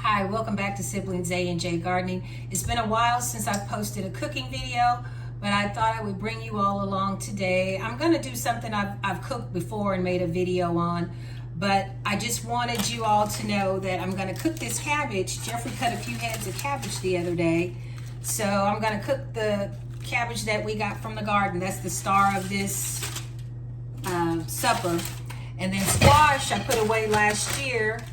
Hi, welcome back to Siblings A&J Gardening. It's been a while since I've posted a cooking video, but I thought I would bring you all along today. I'm going to do something I've cooked before and made a video on, but I just wanted you all to know that I'm going to cook this cabbage. Jeffrey cut a few heads of cabbage the other day, so I'm going to cook the cabbage that we got from the garden. That's the star of this supper. And then squash I put away last year.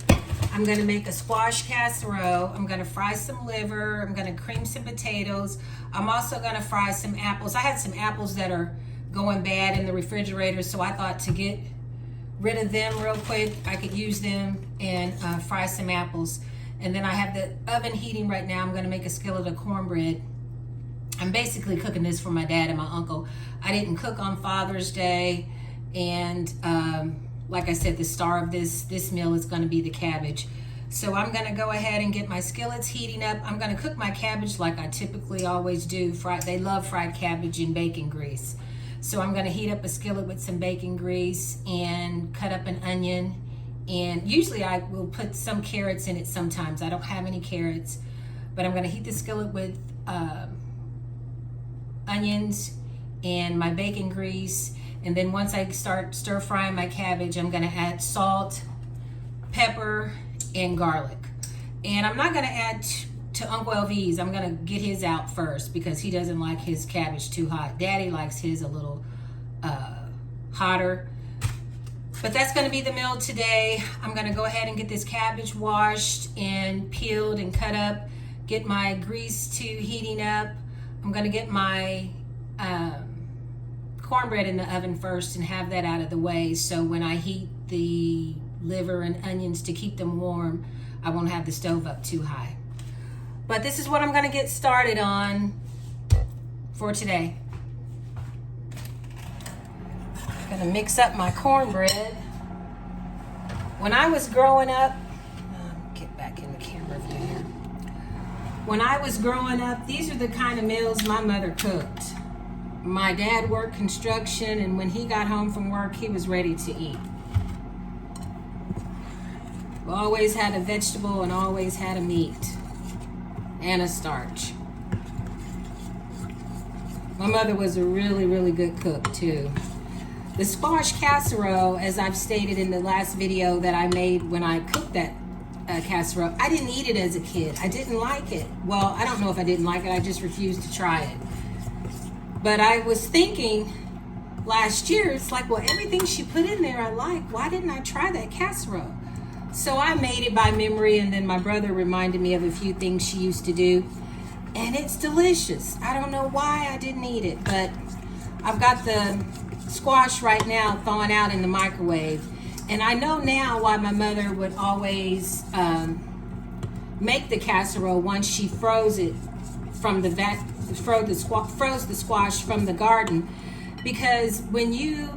I'm going to make a squash casserole. I'm going to fry some liver. I'm going to cream some potatoes. I'm also going to fry some apples. I had some apples that are going bad in the refrigerator, so I thought to get rid of them real quick, I could use them and fry some apples. And then I have the oven heating right now. I'm going to make a skillet of cornbread. I'm basically cooking this for my dad and my uncle. I didn't cook on Father's Day, and like I said, the star of this meal is going to be the cabbage. So I'm going to go ahead and get my skillets heating up. I'm going to cook my cabbage like I typically always do. They love fried cabbage in bacon grease. So I'm going to heat up a skillet with some bacon grease and cut up an onion. And usually I will put some carrots in it sometimes. I don't have any carrots. But I'm going to heat the skillet with onions and my bacon grease. And then once I start stir frying my cabbage, I'm gonna add salt, pepper, and garlic. And I'm not gonna add to Uncle Elvy's. I'm gonna get his out first because he doesn't like his cabbage too hot. Daddy likes his a little hotter. But that's gonna be the meal today. I'm gonna go ahead and get this cabbage washed and peeled and cut up, get my grease to heating up. I'm gonna get my cornbread in the oven first and have that out of the way, so when I heat the liver and onions to keep them warm, I won't have the stove up too high. But this is what I'm going to get started on for today. I'm going to mix up my cornbread. When I was growing up, get back in the camera view here. When I was growing up, these are the kind of meals my mother cooked. My dad worked construction, and when he got home from work, he was ready to eat. We always had a vegetable and always had a meat and a starch. My mother was a really, really good cook too. The squash casserole, as I've stated in the last video that I made when I cooked that casserole, I didn't eat it as a kid. I didn't like it. Well, I don't know if I didn't like it. I just refused to try it. But I was thinking last year, it's like, well, everything she put in there I like. Why didn't I try that casserole? So I made it by memory, and then my brother reminded me of a few things she used to do. And it's delicious. I don't know why I didn't eat it, but I've got the squash right now thawing out in the microwave. And I know now why my mother would always make the casserole once she froze it from the froze the squash from the garden, because when you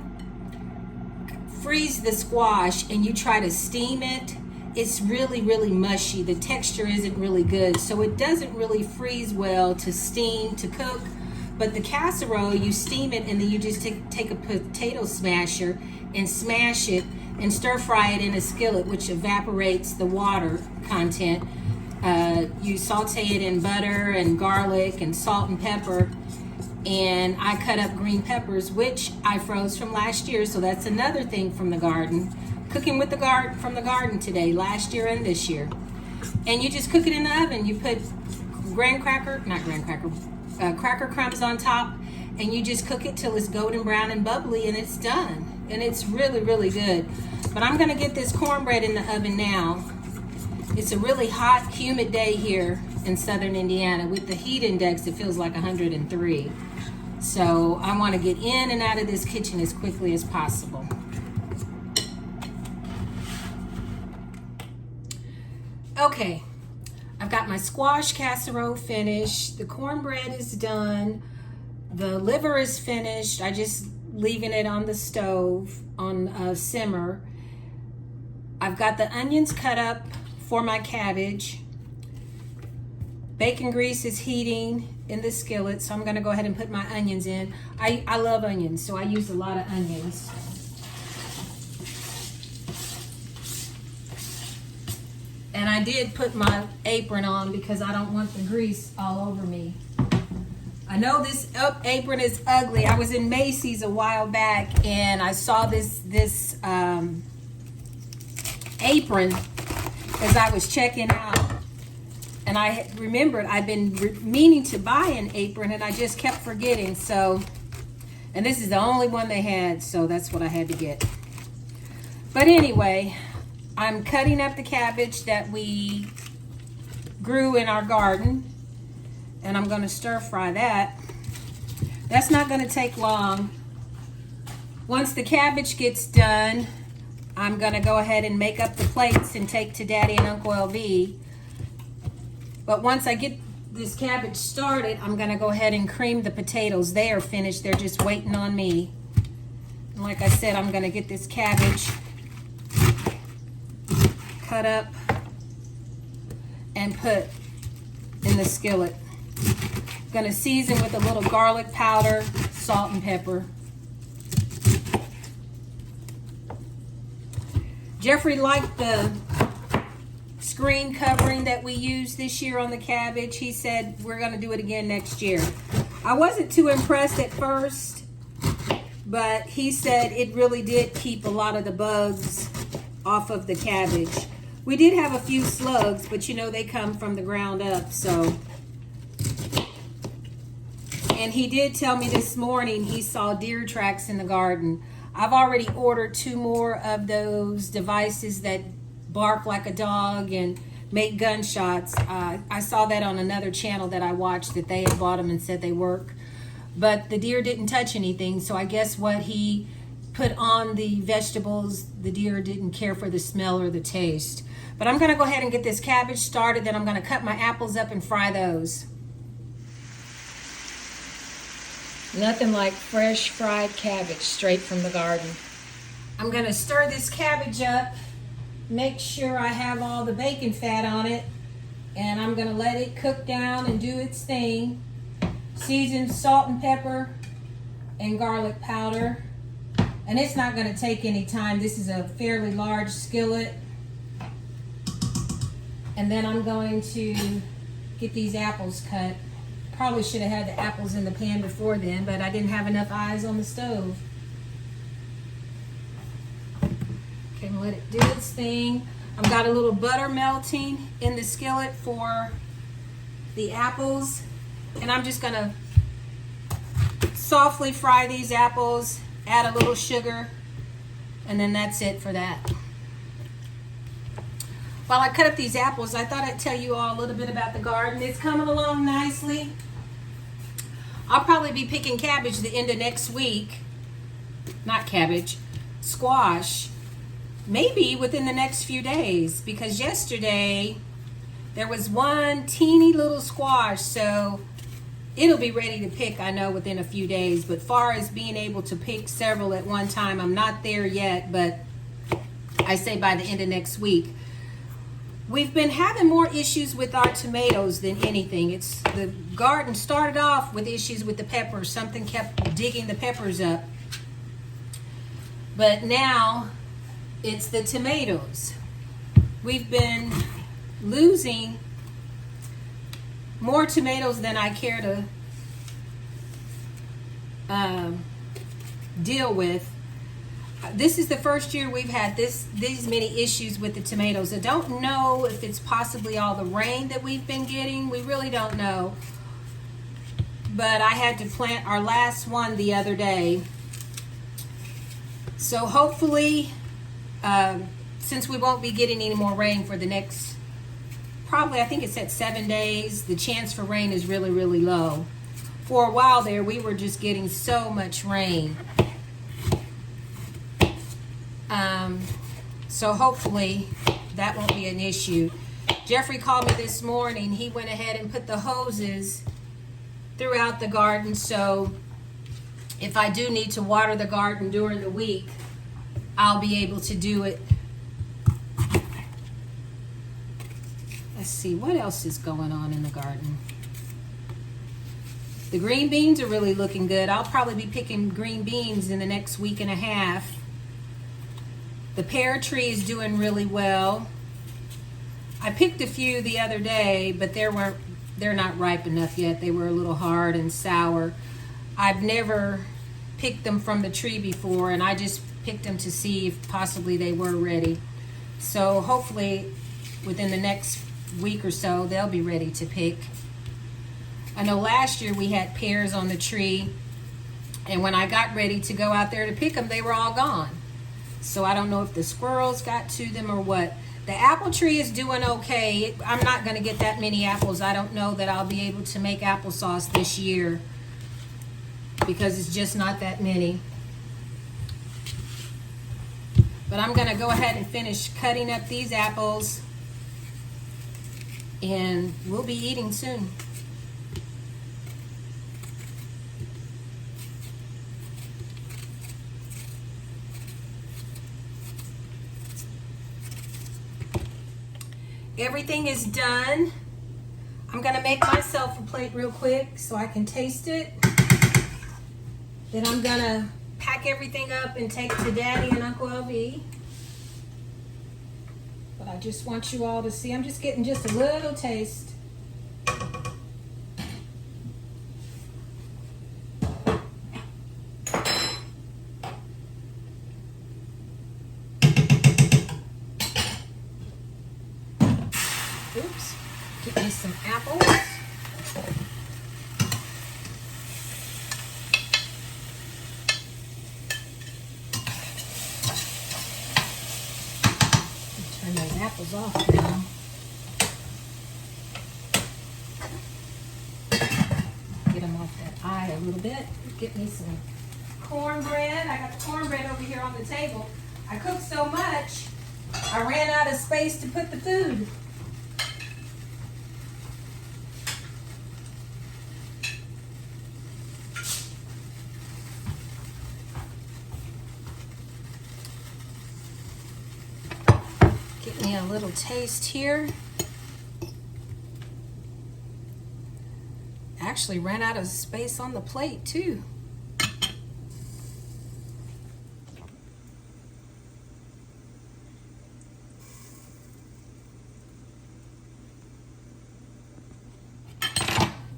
freeze the squash and you try to steam it, it's really, really mushy. The texture isn't really good, so it doesn't really freeze well to steam, to cook. But the casserole, you steam it and then you just take a potato smasher and smash it and stir fry it in a skillet, which evaporates the water content. You saute it in butter and garlic and salt and pepper, and I cut up green peppers, which I froze from last year, so that's another thing from the garden. Cooking with from the garden today, last year and this year. And you just cook it in the oven. You put cracker crumbs on top, and you just cook it till it's golden brown and bubbly, and it's done. And it's really, really good. But I'm gonna get this cornbread in the oven now. It's a really hot, humid day here in southern Indiana. With the heat index, it feels like 103. So I want to get in and out of this kitchen as quickly as possible. Okay, I've got my squash casserole finished. The cornbread is done. The liver is finished. I just leaving it on the stove on simmer. I've got the onions cut up for my cabbage. Bacon grease is heating in the skillet, so I'm going to go ahead and put my onions in. I love onions, so I use a lot of onions. I did put my apron on because I don't want the grease all over me. I know this apron is ugly. I was in Macy's a while back and I saw this apron as I was checking out. And I remembered I've been meaning to buy an apron and I just kept forgetting. So, and this is the only one they had, so that's what I had to get. But anyway, I'm cutting up the cabbage that we grew in our garden. And I'm going to stir fry that. That's not going to take long. Once the cabbage gets done, I'm going to go ahead and make up the plates and take to Daddy and Uncle Elvy. But once I get this cabbage started, I'm going to go ahead and cream the potatoes. They are finished. They're just waiting on me. And like I said, I'm going to get this cabbage cut up and put in the skillet. Gonna season with a little garlic powder, salt and pepper. Jeffrey liked the screen covering that we used this year on the cabbage. He said we're gonna do it again next year. I wasn't too impressed at first, but he said it really did keep a lot of the bugs off of the cabbage. We did have a few slugs, but you know they come from the ground up, so. And he did tell me this morning he saw deer tracks in the garden. I've already ordered 2 more of those devices that bark like a dog and make gunshots. I saw that on another channel that I watched, that they had bought them and said they work. But the deer didn't touch anything, so I guess what he put on the vegetables, the deer didn't care for the smell or the taste. But I'm going to go ahead and get this cabbage started, then I'm going to cut my apples up and fry those. Nothing like fresh fried cabbage straight from the garden. I'm going to stir this cabbage up, make sure I have all the bacon fat on it, and I'm going to let it cook down and do its thing. Season salt and pepper and garlic powder. And it's not going to take any time. This is a fairly large skillet. And then I'm going to get these apples cut. Probably should have had the apples in the pan before then, but I didn't have enough eyes on the stove. Okay, let it do its thing. I've got a little butter melting in the skillet for the apples, and I'm just gonna softly fry these apples, add a little sugar, and then that's it for that. While I cut up these apples, I thought I'd tell you all a little bit about the garden. It's coming along nicely. I'll probably be picking cabbage the end of next week. Not cabbage, squash. Maybe within the next few days, because yesterday there was one teeny little squash, so it'll be ready to pick, I know, within a few days. But far as being able to pick several at one time, I'm not there yet, but I say by the end of next week. We've been having more issues with our tomatoes than anything. It's the garden started off with issues with the peppers. Something kept digging the peppers up. But now it's the tomatoes. We've been losing more tomatoes than I care to deal with. This is the first year we've had these many issues with the tomatoes. I don't know if it's possibly all the rain that we've been getting. We really don't know. But I had to plant our last one the other day. So hopefully, since we won't be getting any more rain for the next, probably I think it's at 7 days, the chance for rain is really, really low. For a while there, we were just getting so much rain. So hopefully that won't be an issue. Jeffrey called me this morning. He went ahead and put the hoses throughout the garden, so if I do need to water the garden during the week, I'll be able to do it. Let's see, what else is going on in the garden? The green beans are really looking good. I'll probably be picking green beans in the next week and a half. The pear tree is doing really well. I picked a few the other day, but they're not ripe enough yet. They were a little hard and sour. I've never picked them from the tree before, and I just picked them to see if possibly they were ready. So hopefully within the next week or so, they'll be ready to pick. I know last year we had pears on the tree, and when I got ready to go out there to pick them, they were all gone. So I don't know if the squirrels got to them or what. The apple tree is doing okay. I'm not going to get that many apples. I don't know that I'll be able to make applesauce this year because it's just not that many. But I'm going to go ahead and finish cutting up these apples, and we'll be eating soon. Everything is done. I'm gonna make myself a plate real quick so I can taste it. Then I'm gonna pack everything up and take to Daddy and Uncle Elvy. But I just want you all to see, I'm just getting just a little taste. Oops, get me some apples. Turn those apples off now. Get them off that eye a little bit. Get me some cornbread. I got the cornbread over here on the table. I cooked so much, I ran out of space to put the food. Get me a little taste here. Actually ran out of space on the plate too.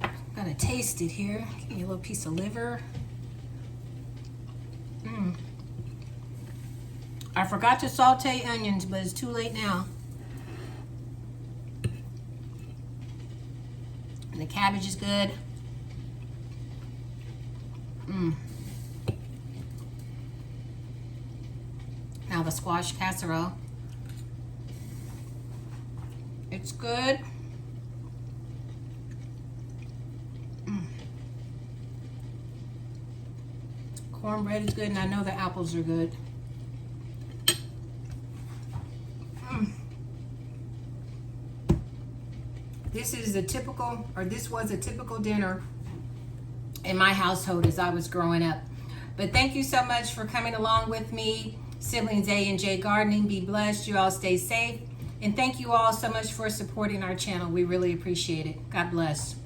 I'm gonna taste it here. Give me a little piece of liver. I forgot to saute onions, but it's too late now. And the cabbage is good. Now the squash casserole. It's good. Cornbread is good, and I know the apples are good. This was a typical dinner in my household as I was growing up. But thank you so much for coming along with me. Siblings A and J Gardening, be blessed. You all stay safe. And thank you all so much for supporting our channel. We really appreciate it. God bless.